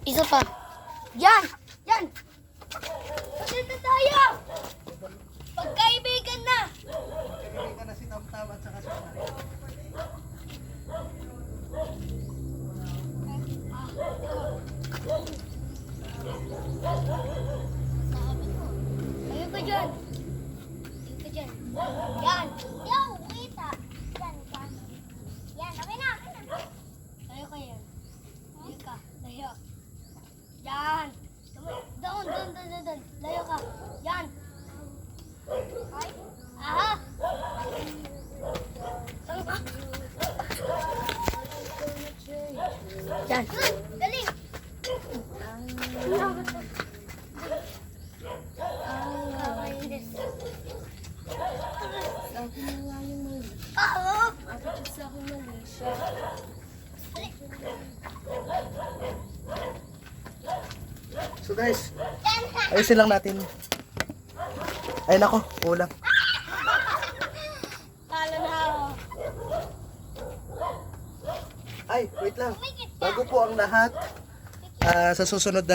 Isa pa. Yan! Yan! Magkita tayo! Magkaibigan na! Kaibigan na si Tam-Tam at saka si Mari. Tayo ka dyan. Tayo ka dyan. Yan! Yo! Kita! Yan, yan. Yan, okay na, okay na. Tayo ka yan. Tayo ka. Tayo. Yan! Doon, doon, doon, doon, doon. Tayo ka. Yan! Ay! Aha! Yan! Galing! Nakakainis. Oo! So guys, ayusin lang natin. Ay nako, kulang. Talo na ako. Ay, wait lang. Bago po ang lahat, sa susunod na